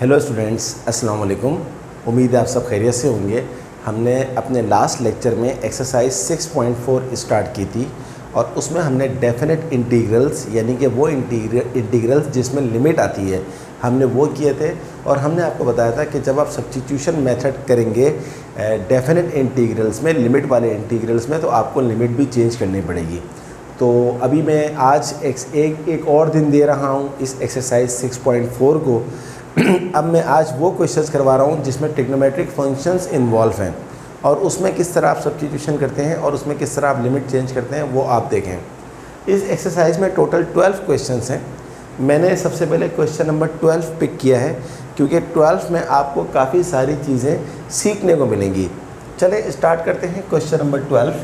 Hello students, अस्सलाम वालेकुम। उम्मीद है आप सब खैरियत से होंगे। हमने अपने लास्ट लेक्चर में एक्सरसाइज 6.4 स्टार्ट की थी और उसमें हमने डेफिनेट इंटीग्रल्स यानी कि वो इंटीग्रल्स जिसमें लिमिट आती है हमने वो किए थे। और हमने आपको बताया था कि जब आप सब्स्टिट्यूशन मेथड करेंगे डेफिनेट इंटीग्रल्स में, लिमिट वाले इंटीग्रल्स में, तो आपको लिमिट भी चेंज करनी पड़ेगी। तो अभी मैं आज एक और दिन दे रहा हूँ इस एक्सरसाइज 6.4 को। अब मैं आज वो क्वेश्चंस करवा रहा हूँ जिसमें ट्रिग्नोमेट्रिक फंक्शंस इन्वॉल्व हैं और उसमें किस तरह आप सब्स्टिट्यूशन करते हैं और उसमें किस तरह आप लिमिट चेंज करते हैं वो आप देखें। इस एक्सरसाइज में टोटल 12 क्वेश्चंस हैं। मैंने सबसे पहले क्वेश्चन नंबर 12 पिक किया है क्योंकि 12 में आपको काफ़ी सारी चीज़ें सीखने को मिलेंगी। चले स्टार्ट करते हैं। Question number 12,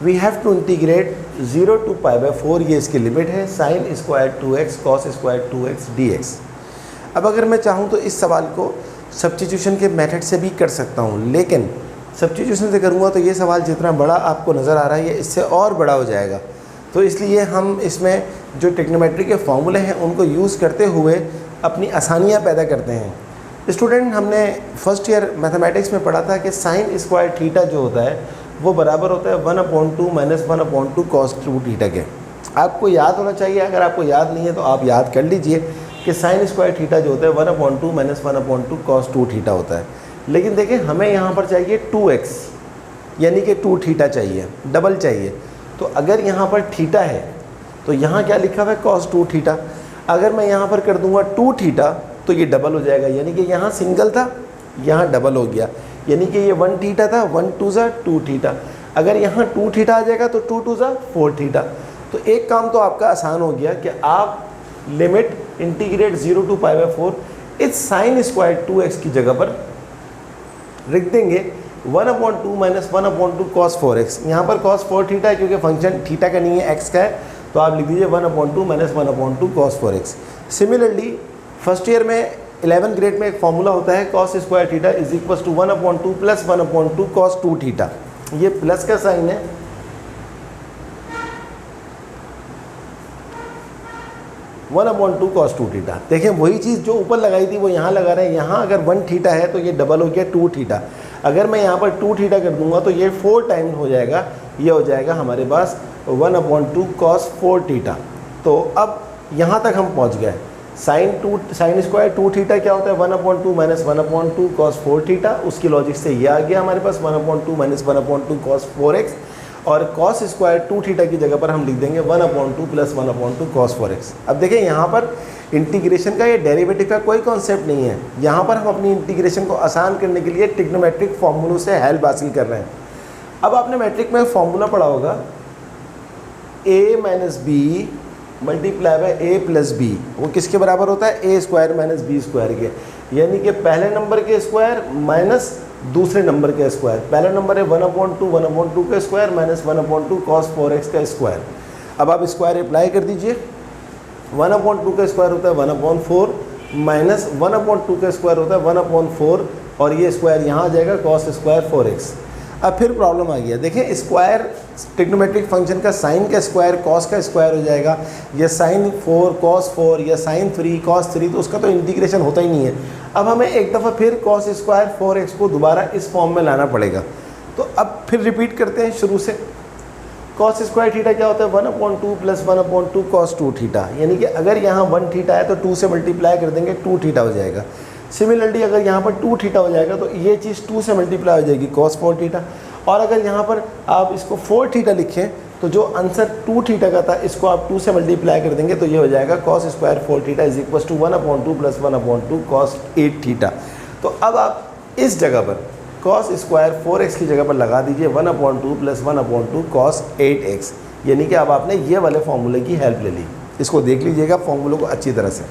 we have to integrate 0 to π/4, ये इसकी लिमिट है, sin square 2x cos square 2x dx। अब अगर मैं चाहूँ तो इस सवाल को सब्स्टिट्यूशन के मेथड से भी कर सकता हूँ, लेकिन सब्स्टिट्यूशन से करूँगा तो ये सवाल जितना बड़ा आपको नज़र आ रहा है ये इससे और बड़ा हो जाएगा। तो इसलिए हम इसमें जो ट्रिग्नोमेट्री के फॉर्मूले हैं उनको यूज़ करते हुए अपनी आसानियाँ पैदा करते हैं। स्टूडेंट, हमने फर्स्ट ईयर मैथमेटिक्स में पढ़ा था कि sin स्क्वायर थीटा जो होता है वो बराबर होता है 1/2 - 1/2 cos 2 थीटा के। आपको याद होना चाहिए, अगर आपको याद नहीं है तो आप याद कर लीजिए कि sin स्क्वायर थीटा जो होता है 1/2 - 1/2 cos 2 थीटा होता है। लेकिन देखिए हमें यहाँ पर चाहिए 2x यानी कि 2 थीटा चाहिए, डबल चाहिए। तो अगर यहाँ पर थीटा है तो यहाँ क्या लिखा हुआ है cos 2 थीटा। अगर मैं यहाँ पर कर दूँगा 2 थीटा तो ये डबल हो जाएगा, यानी कि यहाँ सिंगल था यहाँ डबल हो गया, यानी कि ये 1 थीटा था, 1 2 2 थीटा। अगर यहाँ 2 थीटा आ जाएगा तो 2 2 4 थीटा। तो एक काम तो आपका आसान हो गया कि आप लिमिट इंटीग्रेट 0 to π/4 इस sin स्क्वायर 2x की जगह पर लिख देंगे 1/2 - 1/2 cos 4x। यहाँ पर cos 4 थीटा है क्योंकि फंक्शन थीटा का नहीं है, x का है, तो आप लिख दीजिए 1/2 - 1/2 cos 4x। Similarly first year में 11th ग्रेड में एक फॉर्मूला होता है cos square theta is equal to 1/2 + 1/2 cos 2 theta. ये प्लस का साइन है, वन अपॉन 2 cos 2 थीटा। देखें वही चीज़ जो ऊपर लगाई थी वो यहाँ लगा रहे हैं। यहाँ अगर 1 थीटा है तो ये डबल हो गया 2 थीटा। अगर मैं यहाँ पर 2 थीटा कर दूंगा तो ये 4 टाइम हो जाएगा, ये हो जाएगा हमारे पास 1/2 cos 4 थीटा। तो अब यहाँ तक हम पहुँच गए। sin स्क्वायर 2 थीटा क्या होता है 1/2 - 1/2 cos 4 थीटा। उसकी लॉजिक से ये आ गया हमारे पास 1/2 - 1/2 cos 4x। और cos स्क्वायर 2 थीटा की जगह पर हम लिख देंगे 1/2 + 1/2 cos 4x। अब देखें यहाँ पर इंटीग्रेशन का ये डेरिवेटिव का कोई कॉन्सेप्ट नहीं है। यहाँ पर हम अपनी इंटीग्रेशन को आसान करने के लिए ट्रिग्नोमेट्रिक फॉर्मूलों से हेल्प हासिल कर रहे हैं। अब आपने मैट्रिक में फॉर्मूला पढ़ा होगा a - b multiply by a + b, वो किसके बराबर होता है a² - b² के, यानी कि पहले नंबर के स्क्वायर माइनस दूसरे नंबर के स्क्वायर। पहला नंबर है 1/2 का स्क्वायर माइनस 1/2 cos 4x का स्क्वायर। अब आप स्क्वायर अप्लाई कर दीजिए। 1/2 का स्क्वायर होता है 1/4 माइनस 1/2 का स्क्वायर होता है 1/4 और ये स्क्वायर यहाँ आ जाएगा cos स्क्वायर 4x। अब फिर प्रॉब्लम आ गया। देखिए स्क्वायर ट्रिग्नोमेट्रिक फंक्शन का साइन का स्क्वायर cos का स्क्वायर हो जाएगा, या sin 4 cos 4 या sin 3 cos 3, तो उसका तो इंटीग्रेशन होता ही नहीं है। अब हमें एक दफ़ा फिर cos स्क्वायर 4x को दोबारा इस फॉर्म में लाना पड़ेगा। तो अब फिर रिपीट करते हैं शुरू से। cos स्क्वायर थीटा क्या होता है 1/2 + 1/2 cos 2 थीटा, यानी कि अगर यहाँ 1 थीटा है तो 2 से मल्टीप्लाई कर देंगे 2 थीटा हो जाएगा। सिमिलरली अगर यहाँ पर 2 थीटा हो जाएगा तो ये चीज़ 2 से मल्टीप्लाई हो जाएगी cos 4 थीटा। और अगर यहाँ पर आप इसको 4 थीटा लिखें तो जो आंसर 2 थीटा का था इसको आप 2 से मल्टीप्लाई कर देंगे तो ये हो जाएगा cos square 4 theta is equal to 1/2 + 1/2 cos 8 theta. तो अब आप इस जगह पर cos स्क्वायर 4x की जगह पर लगा दीजिए 1/2 + 1/2 cos 8x, यानी कि अब आपने ये वाले फॉर्मूले की हेल्प ले ली। इसको देख लीजिएगा फॉर्मूले को अच्छी तरह से।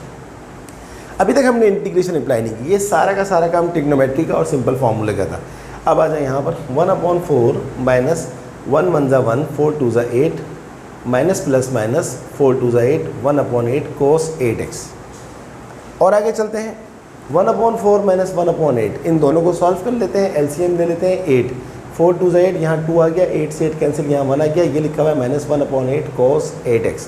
अभी तक हमने इंटीग्रेशन अप्लाई नहीं की, ये सारा का सारा काम ट्रिग्नोमेट्री का और सिंपल फार्मूले का था। अब आ जाए यहाँ पर 1/4 minus 1 1 × 1 4 2 × 8 minus plus minus 4 2 × 8 1/8 cos 8x। और आगे चलते हैं 1/4 माइनस 1/8, इन दोनों को सॉल्व कर लेते हैं, एलसीएम ले लेते हैं 8 4 2 × 8, यहाँ 2 आ गया, 8 से 8 कैंसिल, यहाँ 1 आ गया, ये लिखा हुआ है -1/8 cos 8x।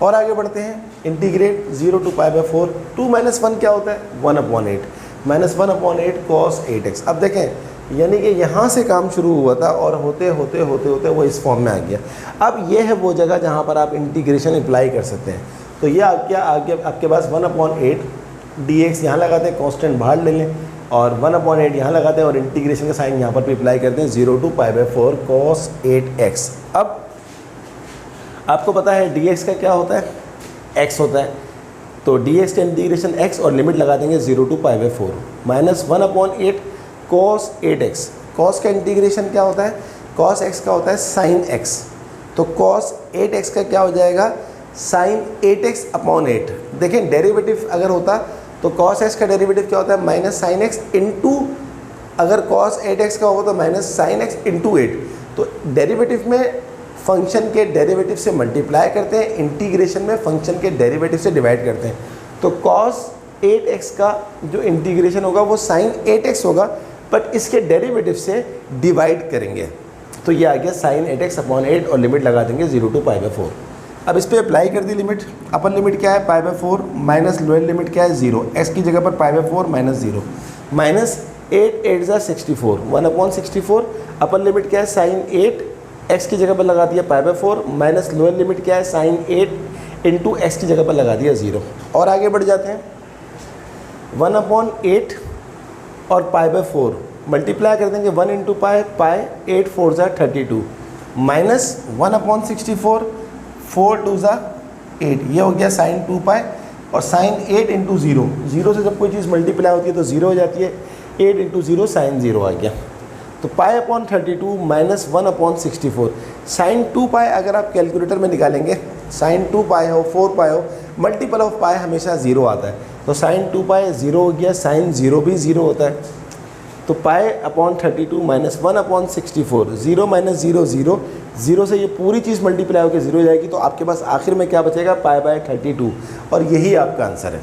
और आगे बढ़ते हैं, इंटीग्रेट 0 to पाई बाय 4, 2 - 1 क्या होता है 1/8 -1/8 cos 8x। अब देखें यानी कि यहाँ से काम शुरू हुआ था और होते होते होते होते वो इस फॉर्म में आ गया। अब ये है वो जगह जहाँ पर आप इंटीग्रेशन अप्लाई कर सकते हैं। तो ये आपके पास 1/8 dx यहाँ लगाते हैं, कांस्टेंट बाहर ले लें और 1/8 यहाँ लगाते हैं और इंटीग्रेशन का साइन यहाँ पर भी अप्लाई करते हैं 0 to pi by 4 cos 8x। अब आपको पता है dx का क्या होता है x होता है, तो dx का इंटीग्रेशन x और लिमिट लगा देंगे 0 to pi by 4 -1/8 cos 8x। cos का इंटीग्रेशन क्या होता है, cos x का होता है sin x, तो cos 8x का क्या हो जाएगा sin 8x/8। देखें डेरिवेटिव अगर होता तो cos x का डेरिवेटिव क्या होता है माइनस sin x इंटू, अगर cos 8x का होगा तो माइनस sin x इंटू 8। तो डेरिवेटिव में फंक्शन के डेरिवेटिव से मल्टीप्लाई करते हैं, इंटीग्रेशन में फंक्शन के डेरिवेटिव से डिवाइड करते हैं। तो cos 8x का जो इंटीग्रेशन होगा वो sin 8x होगा, बट इसके डेरिवेटिव से डिवाइड करेंगे। तो ये आ गया sin 8x/8 और लिमिट लगा देंगे 0 to पाई बाय 4। अब इस पर अप्लाई कर दी लिमिट। अपर लिमिट क्या है pi by 4 minus lower limit क्या है 0, x की जगह पर पाई बाय 4 माइनस 0 माइनस 8 8 ज़ा 64 1/64। अपर लिमिट क्या है sin 8, x की जगह पर लगा दिया pi by 4 minus lower limit क्या है sin 8 इंटू एक्स की जगह पर लगा दिया 0। और आगे बढ़ जाते हैं 1/8 और पाई बाय 4 मल्टीप्लाई कर देंगे 1 इंटू पाई 8 4 ज़ा 32 माइनस 1/64 4 2 ज़ा 8, ये हो गया sin 2 पाई और sin 8 इंटू 0, 0 से जब कोई चीज़ मल्टीप्लाई होती है तो 0 हो जाती है, 8 इंटू 0 sin 0 आ गया। तो पाई/32 माइनस 1/64 sin 2 पाई अगर आप कैलकुलेटर में निकालेंगे, sin 2 पाई हो 4 पाई हो, मल्टीपल ऑफ पाई हमेशा 0 आता है, तो sin 2 पाई 0 हो गया, sin 0 भी 0 होता है। तो पाई/32 माइनस 1/64, 0 माइनस 0 0, 0 से ये पूरी चीज़ मल्टीप्लाई होकर 0 हो जाएगी, तो आपके पास आखिर में क्या बचेगा पाई/32 और यही आपका आंसर है।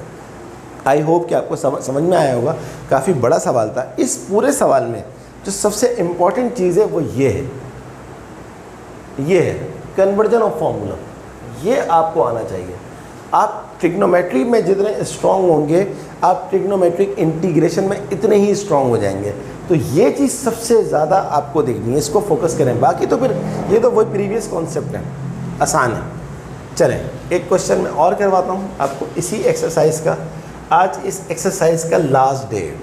आई होप कि आपको समझ में आया होगा। काफ़ी बड़ा सवाल था। इस पूरे सवाल में जो सबसे इम्पॉर्टेंट चीज़ है वो ये है कन्वर्जन ऑफ फॉर्मूला। ये आपको आना चाहिए। आप ट्रिग्नोमेट्री में जितने स्ट्रॉन्ग होंगे, आप ट्रिग्नोमेट्रिक इंटीग्रेशन में इतने ही स्ट्रॉन्ग हो जाएंगे। तो ये चीज़ सबसे ज़्यादा आपको देखनी है, इसको फोकस करें। बाकी तो फिर ये तो वही प्रीवियस कॉन्सेप्ट है, आसान है। चलें एक क्वेश्चन मैं और करवाता हूँ आपको इसी एक्सरसाइज का। आज इस एक्सरसाइज का लास्ट डे।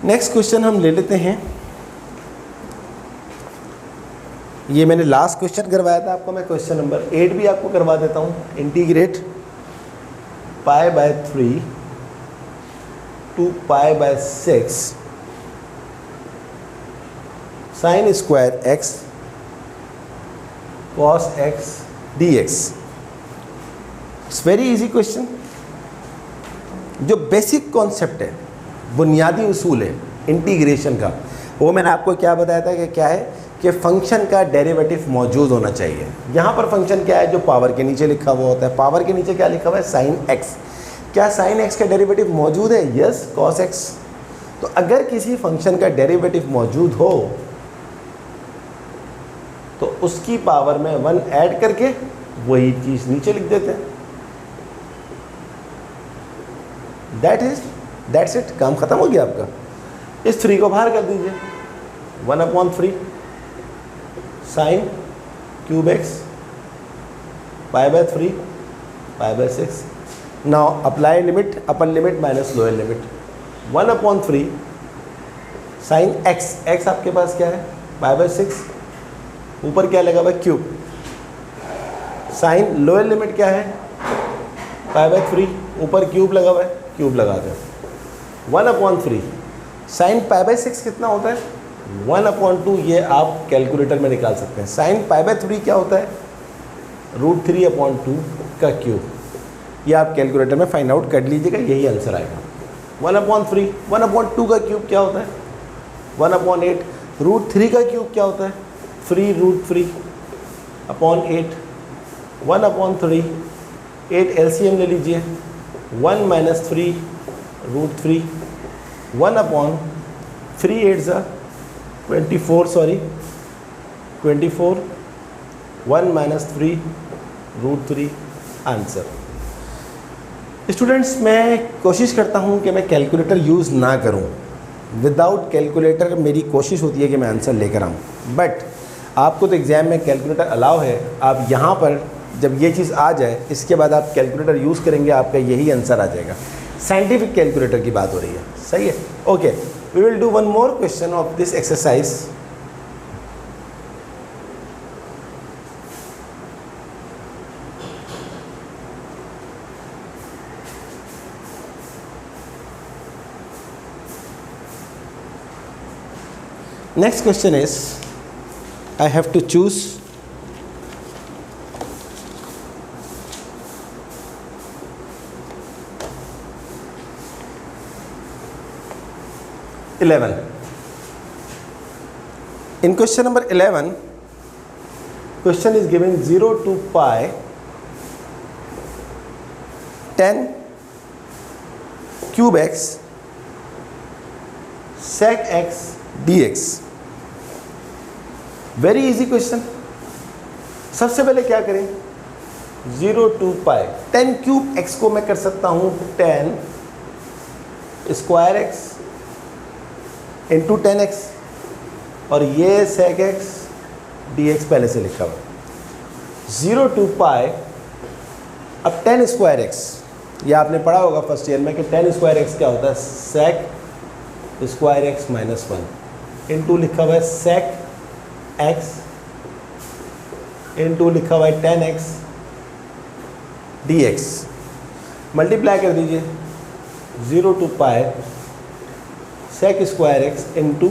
नेक्स्ट क्वेश्चन हम ले लेते हैं। ये मैंने लास्ट क्वेश्चन करवाया था आपको, मैं क्वेश्चन नंबर 8 भी आपको करवा देता हूँ। Integrate pi by 3 two pi by 6 sine square x cos x dx। It's very easy question. जो बेसिक कॉन्सेप्ट है, बुनियादी उसूल है इंटीग्रेशन का, वो मैंने आपको क्या बताया था कि क्या है कि फंक्शन का डेरिवेटिव मौजूद होना चाहिए। यहाँ पर फंक्शन क्या है जो पावर के नीचे लिखा हुआ होता है। पावर के नीचे क्या लिखा हुआ है साइन x। क्या साइन x का डेरिवेटिव मौजूद है? Yes, cos x। तो अगर किसी फंक्शन का डेरिवेटिव मौजूद हो तो उसकी पावर में 1 ऐड करके वही चीज़ नीचे लिख देते हैं। दैट्स इट, काम खत्म हो गया आपका। इस 3 को बाहर कर दीजिए, 1/3 sine cube x pi by 3 pi by 6। Now apply limit, upper limit minus lower limit. 1/3 sine x, x आपके पास क्या है पाई बाय 6, ऊपर क्या लगा हुआ है क्यूब। साइन लोअर लिमिट क्या है पाई बाय 3, ऊपर क्यूब लगा हुआ है, क्यूब लगा दें। 1/3 साइन पाई बाय 6 कितना होता है 1/2। ये आप कैलकुलेटर में निकाल सकते हैं। साइन पाई बाय 3 क्या होता है √3/2 का क्यूब। ये आप कैलकुलेटर में फाइंड आउट कर लीजिएगा, यही आंसर आएगा। 1/3 1/2 का क्यूब क्या होता है 1/8। √3 का क्यूब क्या होता है 3√3/8। 1/3 8 एलसीएम ले लीजिए, 1 - 3 √3। 1/8 3 8 ज़ा 24, सॉरी 24, 1 माइनस 3 √3 आंसर। स्टूडेंट्स, मैं कोशिश करता हूँ कि मैं कैलकुलेटर यूज़ ना करूँ। विदाउट कैलकुलेटर मेरी कोशिश होती है कि मैं आंसर लेकर आऊँ, बट आपको तो एग्ज़ाम में कैलकुलेटर अलाउ है। आप यहाँ पर जब ये चीज़ आ जाए, इसके बाद आप कैलकुलेटर यूज़ करेंगे, आपका यही आंसर आ जाएगा। साइंटिफिक कैलकुलेटर की बात हो रही है, सही है। Okay, we will do one more question of this exercise. Next question is, I have to choose in question number 11, question is given 0 to pi 10 cube x sec x dx। Very easy question. सबसे पहले क्या करें, 0 to pi 10 cube x को मैं कर सकता हूँ 10 square x into 10x, और ये sec x dx पहले से लिखा हुआ। 0 टू पाई, अब 10 स्क्वायर x, ये आपने पढ़ा होगा फर्स्ट ईयर में कि 10 स्क्वायर x क्या होता है, sec square x minus 1 into लिखा हुआ है sec x इंटू लिखा हुआ है 10x dx। मल्टीप्लाई कर दीजिए, 0 to pi sec square x into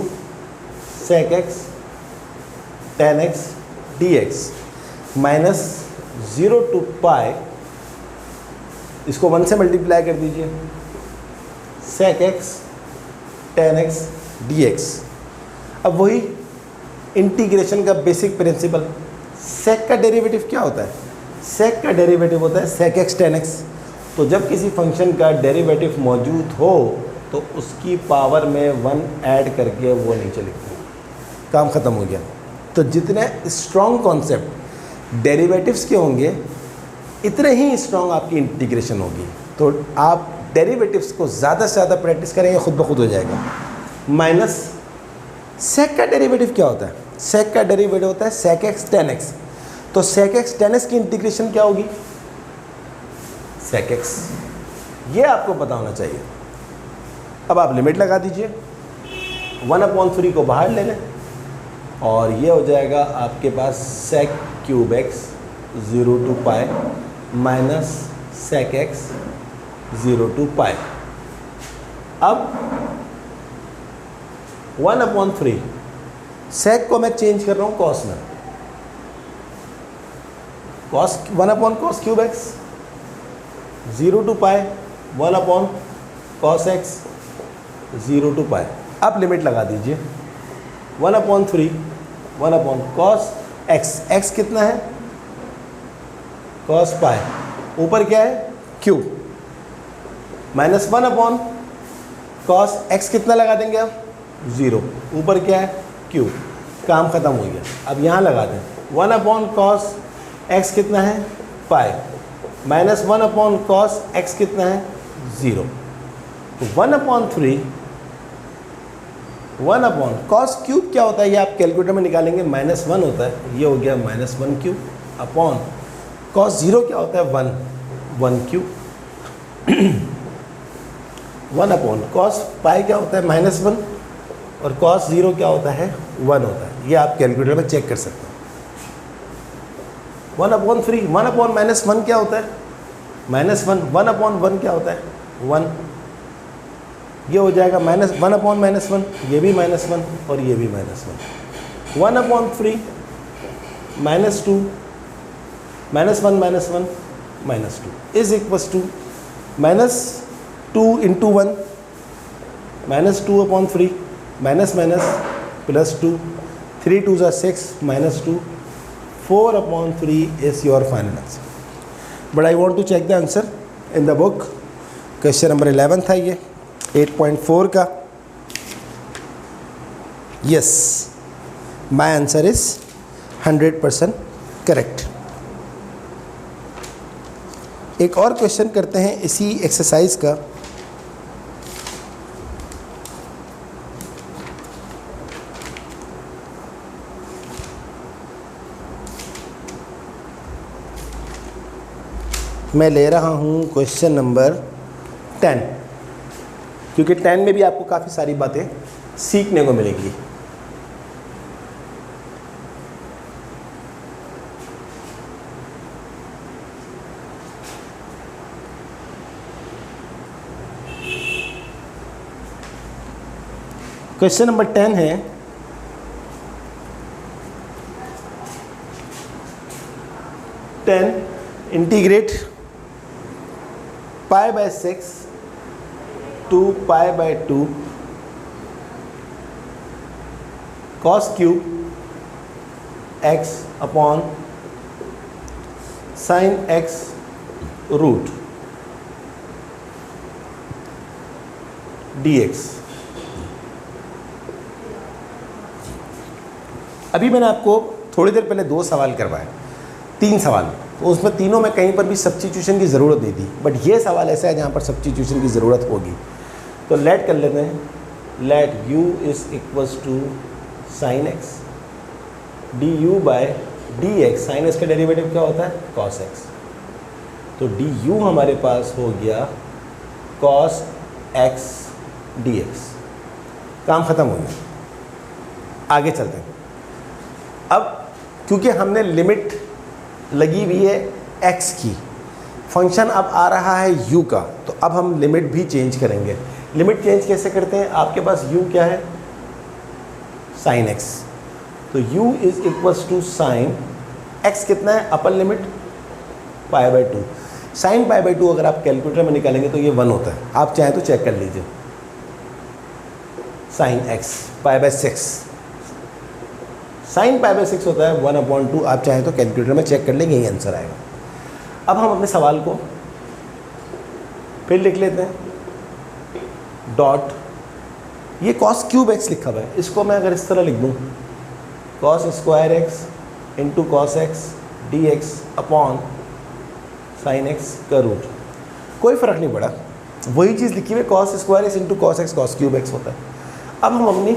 sec x 10x dx minus 0 to pi, इसको 1 से मल्टीप्लाई कर दीजिए, sec x 10x dx। अब वही इंटीग्रेशन का बेसिक प्रिंसिपल, सेक का डेरिवेटिव क्या होता है, सेक का डेरिवेटिव होता है sec x 10x। तो जब किसी फंक्शन का डेरिवेटिव मौजूद हो तो उसकी पावर में 1 ऐड करके वो नीचे लिखते हैं, काम ख़त्म हो गया। तो जितने स्ट्रॉन्ग कॉन्सेप्ट डेरिवेटिव्स के होंगे, इतने ही स्ट्रॉन्ग आपकी इंटीग्रेशन होगी। तो आप डेरिवेटिव्स को ज़्यादा से ज़्यादा प्रैक्टिस करेंगे, खुद ब खुद हो जाएगा। माइनस सेक का डेरिवेटिव क्या होता है, सेक का डेरिवेटिव होता है sec x 10x। तो sec x 10x की इंटीग्रेशन क्या होगी, sec x, ये आपको पता होना चाहिए। अब आप लिमिट लगा दीजिए, 1/3 को बाहर ले लें और ये हो जाएगा आपके पास sec cube x 0 to pi minus sec x 0 to pi. अब 1/3 sec को मैं चेंज कर रहा हूँ cos में, cos 1/cos cube x 0 to pi 1/cos x 0 to pi. अब लिमिट लगा दीजिए, 1/3 1/cos x, x कितना है cos पाई, ऊपर क्या है क्यूब, माइनस 1/cos x कितना लगा देंगे आप 0, ऊपर क्या है क्यूब, काम ख़त्म हो गया। अब यहाँ लगा दें 1/cos x कितना है पाई, माइनस 1/cos x कितना है 0। तो 1/3 1/cos क्यूब क्या होता है, ये आप कैलकुलेटर में निकालेंगे, -1 होता है, ये हो गया -1 क्यूब अपॉन cos 0 क्या होता है 1 क्यूब 1/cos पाई क्या होता है -1 और cos 0 क्या होता है 1 होता है। ये आप कैलकुलेटर में चेक कर सकते हैं। 1/3 1/-1 क्या होता है -1, 1/1 क्या होता है 1, ये हो जाएगा -1/-1, ये भी -1 और ये भी -1। 1/3 -2 -1 -1 is equals to -2 into 1 -2/3 minus minus plus 2, 3 2 ज़ा 6 -2, 4/3 is your final answer. But I want to check the answer in the book. Question number 11 था ये 8.4 का। Yes, my answer is 100% correct. एक और क्वेश्चन करते हैं इसी एक्सरसाइज का। मैं ले रहा हूँ क्वेश्चन नंबर 10, क्योंकि 10 में भी आपको काफ़ी सारी बातें सीखने को मिलेगी। क्वेश्चन नंबर 10 है, integrate pi by 6 two pi by 2 cos cube x upon sine x root dx। अभी मैंने आपको थोड़ी देर पहले 2 सवाल करवाए, 3 सवाल, तो उसमें तीनों में कहीं पर भी सब्स्टिट्यूशन की ज़रूरत नहीं थी, बट ये सवाल ऐसा है जहाँ पर सब्स्टिट्यूशन की ज़रूरत होगी। तो लेट कर लेते हैं, let u is equals to sine x du by dx। Sine x का डेरिवेटिव क्या होता है? cos x। तो du हमारे पास हो गया cos x dx। काम ख़त्म हो गया। आगे चलते हैं। अब क्योंकि हमने लिमिट लगी हुई है x की, फंक्शन अब आ रहा है u का, तो अब हम लिमिट भी चेंज करेंगे। लिमिट चेंज कैसे करते हैं? आपके पास u क्या है? Sine x। तो u is equals to sine x कितना है? Upper limit pi by 2। Sine pi by 2 अगर आप कैलकुलेटर में निकालेंगे तो ये 1 होता है। आप चाहें तो चेक कर लीजिए। Sine x pi by 6, sine pi by 6 होता है 1/2। आप चाहें तो कैलकुलेटर में चेक कर लेंगे, यही आंसर आएगा। अब हम अपने सवाल को फिर लिख लेते हैं। डॉट, ये कॉस क्यूब x लिखा हुआ है, इसको मैं अगर इस तरह लिख दूँ, cos square x into cos x D x upon sine x का रूट, कोई फ़र्क नहीं पड़ा, वही चीज़ लिखी हुई, cos square x into cos x cos cube x होता है। अब हम अपनी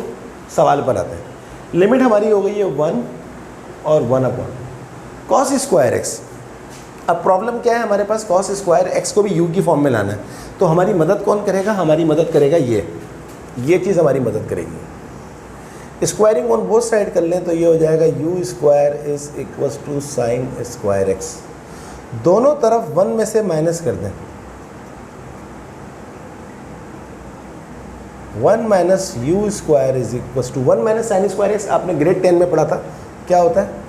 सवाल पर आते हैं। लिमिट हमारी हो गई है 1 और 1 अपॉन कॉस स्क्वायर एक्स। अब प्रॉब्लम क्या है हमारे पास? कॉस स्क्वायर एक्स को भी यू की फॉर्म में लाना है, तो हमारी मदद कौन करेगा? हमारी मदद करेगा ये चीज़ हमारी मदद करेगी। स्क्वायरिंग ऑन बोथ साइड कर लें तो ये हो जाएगा u square is equals to sine square x. दोनों तरफ 1 में से माइनस कर दें, 1 minus u square is equals to 1 minus sine square x. आपने ग्रेड 10 में पढ़ा था, क्या होता है?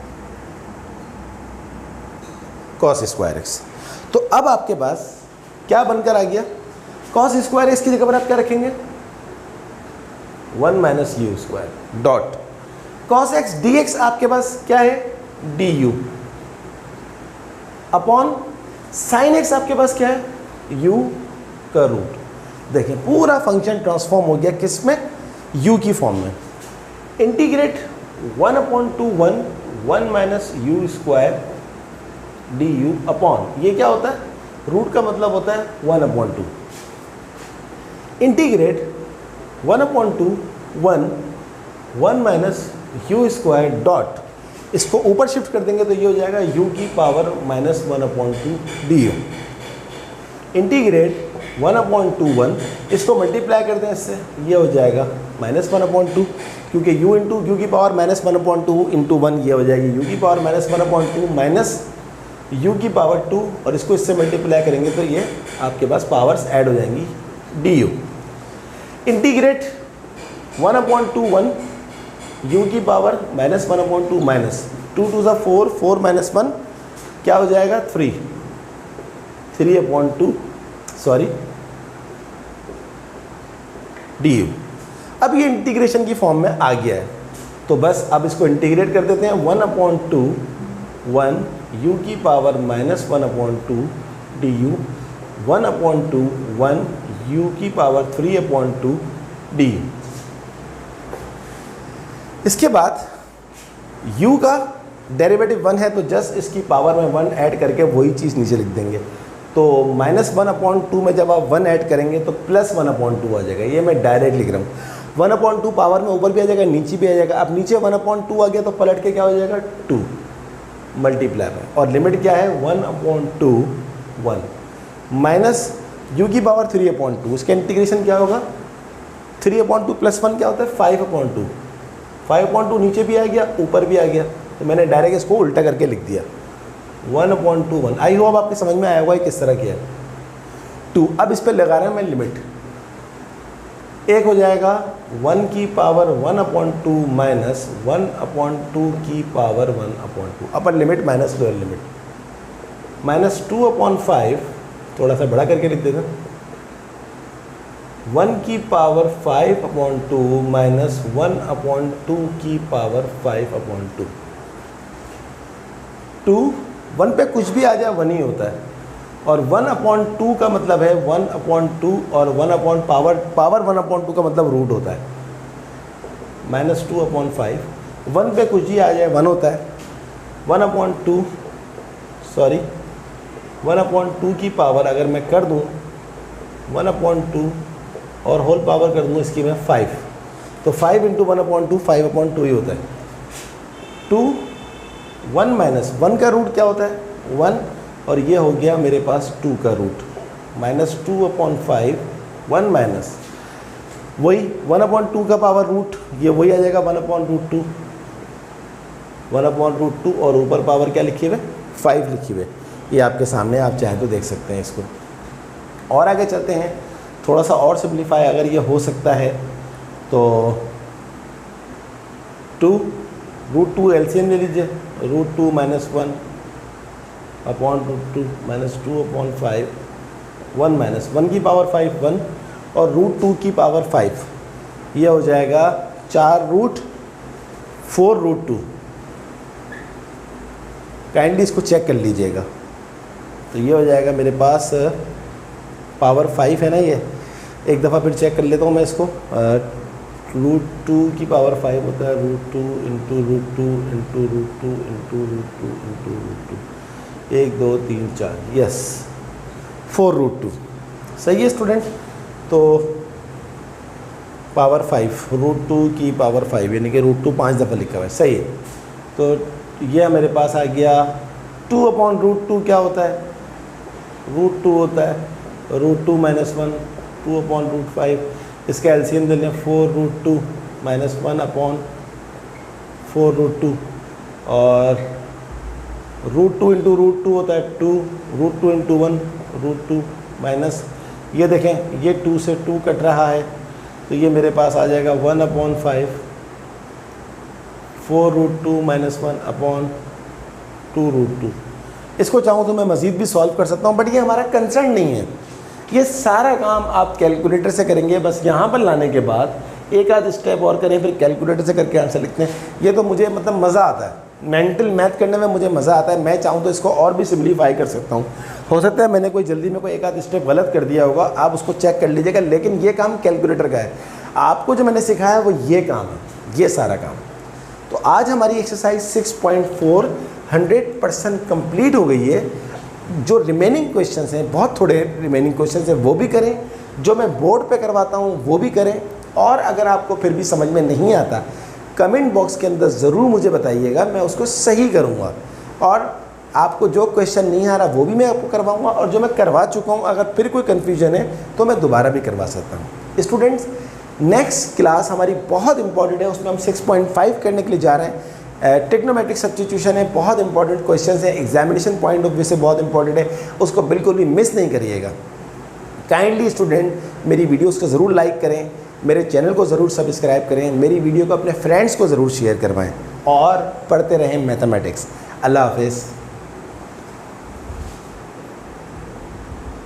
Cos square x. तो अब आपके पास क्या बनकर आ गया? कॉस स्क्वायर एक्स की जगह पर आप क्या रखेंगे? 1 minus u square dot cos x D x. आपके पास क्या है? D you upon sine x. आपके पास क्या है? यू का रूट। देखिए पूरा फंक्शन ट्रांसफॉर्म हो गया किस में? u की फॉर्म में। Integrate 1/2 1 minus u square D you upon, ये क्या होता है? रूट का मतलब होता है 1/2। Integrate 1/2 1 minus u square dot, इसको ऊपर शिफ्ट कर देंगे तो ये हो जाएगा u की power minus 1/2 D you. Integrate 1/2 इसको मल्टीप्लाई कर दें इससे, ये हो जाएगा माइनस 1/2, क्योंकि u इंटू यू की पावर माइनस 1/2 इंटू 1, ये हो जाएगी u की पावर माइनस 1/2 माइनस u की पावर 2, और इसको इससे मल्टीप्लाई करेंगे तो ये आपके पास पावर्स ऐड हो जाएंगी du। इंटीग्रेट 1/2 u की पावर माइनस 1/2 माइनस 2 2 4, 4 माइनस 1 क्या हो जाएगा? 3 3/2 सॉरी du। अब ये इंटीग्रेशन की फॉर्म में आ गया है, तो बस अब इसको इंटीग्रेट कर देते हैं। 1/2 1 u की पावर माइनस 1/2 du 1/2 1 u की पावर 3/2 du। इसके बाद u का डेरिवेटिव 1 है तो जस्ट इसकी पावर में 1 ऐड करके वही चीज़ नीचे लिख देंगे। तो -1/2 में जब आप 1 ऐड करेंगे तो +1/2 आ जाएगा। ये मैं डायरेक्ट लिख रहा हूँ। 1/2 पावर में ऊपर भी आ जाएगा, नीचे भी आ जाएगा। अब नीचे 1/2 आ गया तो पलट के क्या हो जाएगा 2 मल्टीप्लाई में, और लिमिट क्या है 1/2 1 माइनस u की पावर 3/2। उसका इंटीग्रेशन क्या होगा 3/2 + 1 क्या होता है 5/2। 5/2 नीचे भी आ गया ऊपर भी आ गया, तो मैंने डायरेक्ट इसको उल्टा करके लिख दिया 1/2 1। आई होप आपके समझ में आया होगा किस तरह किया है 2। अब इस पर लगा रहा हूँ मैं लिमिट। एक हो जाएगा 1 की पावर 1/2 माइनस 1/2 की power 1/2, upper limit minus lower limit, -2/5 थोड़ा सा बड़ा करके लिख देगा 1 की पावर 5/2 माइनस 1/2 की पावर 5/2। 2 1 पे कुछ भी आ जाए 1 ही होता है, और 1/2 का मतलब है 1/2, और 1 पावर 1/2 का मतलब रूट होता है -2/5। 1 पे कुछ ही आ जाए 1 होता है। 1/2 की पावर अगर मैं कर दूं 1/2 और होल पावर कर दूं इसकी मैं 5, तो 5 × 1/2 5/2 ही होता है। 2 1 माइनस 1 का रूट क्या होता है 1, और ये हो गया मेरे पास 2 का रूट -2/5 1 माइनस वही 1/2 का पावर रूट, ये वही आ जाएगा 1/2 1/2, और ऊपर पावर क्या लिखी हुए 5 लिखी हुए। ये आपके सामने, आप चाहे तो देख सकते हैं इसको। और आगे चलते हैं, थोड़ा सा और सिंप्लीफाई अगर ये हो सकता है तो 2 √2 एलसीएम ले लीजिए, √2 - 1/2 -2/5 1 माइनस 1 की पावर 5 1, और √2 की पावर 5, यह हो जाएगा 4√2। काइंडली इसको चेक कर लीजिएगा। तो ये हो जाएगा मेरे पास पावर 5 है ना, ये एक दफ़ा फिर चेक कर लेता हूँ मैं इसको। √2 की पावर 5 होता है √2 × √2 × √2 × √2 × √2, 1 2 3 4, यस 4√2 सही है स्टूडेंट। तो पावर 5 √2 की पावर 5 यानी कि √2 5 दफ़ा लिखा हुआ है, सही है। तो यह मेरे पास आ गया 2/√2 क्या होता है √2 होता है, √2 - 1 2/5, इसका एलसीएम ले लें 4√2 - 1/4√2, और √2 × √2 होता है 2, √2 × 1 √2 माइनस, ये देखें ये 2 से 2 कट रहा है, तो ये मेरे पास आ जाएगा 1/5 4√2 - 1/2√2। इसको चाहूँ तो मैं मज़ीद भी सॉल्व कर सकता हूँ, बट ये हमारा कंसर्न नहीं है। ये सारा काम आप कैलकुलेटर से करेंगे, बस यहाँ पर लाने के बाद एक आध स्टेप और करें, फिर कैलकुलेटर से करके आंसर लिखते हैं। ये तो मुझे मतलब मज़ा आता है, मेंटल मैथ करने में मुझे मज़ा आता है। मैं चाहूँ तो इसको और भी सिम्प्लीफाई कर सकता हूँ। हो सकता है मैंने कोई जल्दी में कोई एक आध स्टेप गलत कर दिया होगा, आप उसको चेक कर लीजिएगा, लेकिन ये काम कैलकुलेटर का है। आपको जो मैंने सिखाया वो ये काम है, ये सारा काम। तो आज हमारी एक्सरसाइज 6.4 100% कंप्लीट हो गई है। जो रिमेनिंग क्वेश्चंस हैं, बहुत थोड़े रिमेनिंग क्वेश्चंस हैं, वो भी करें, जो मैं बोर्ड पे करवाता हूँ वो भी करें। और अगर आपको फिर भी समझ में नहीं आता, कमेंट बॉक्स के अंदर ज़रूर मुझे बताइएगा, मैं उसको सही करूँगा। और आपको जो क्वेश्चन नहीं आ रहा वो भी मैं आपको करवाऊँगा, और जो मैं करवा चुका हूँ अगर फिर कोई कन्फ्यूजन है तो मैं दोबारा भी करवा सकता हूँ। स्टूडेंट्स, नेक्स्ट क्लास हमारी बहुत इंपॉर्टेंट है, उसमें हम 6.5 करने के लिए जा रहे हैं। ट्रिग्नोमेट्रिक सब्स्टिट्यूशन है, बहुत इंपॉर्टेंट क्वेश्चन है, एग्जामिनेशन पॉइंट ऑफ व्यू से बहुत इंपॉर्टेंट है, उसको बिल्कुल भी मिस नहीं करिएगा। काइंडली स्टूडेंट मेरी वीडियोस को ज़रूर लाइक करें, मेरे चैनल को ज़रूर सब्सक्राइब करें, मेरी वीडियो को अपने फ्रेंड्स को ज़रूर शेयर करवाएं, और पढ़ते रहें मैथमेटिक्स। अल्लाह हाफिज़।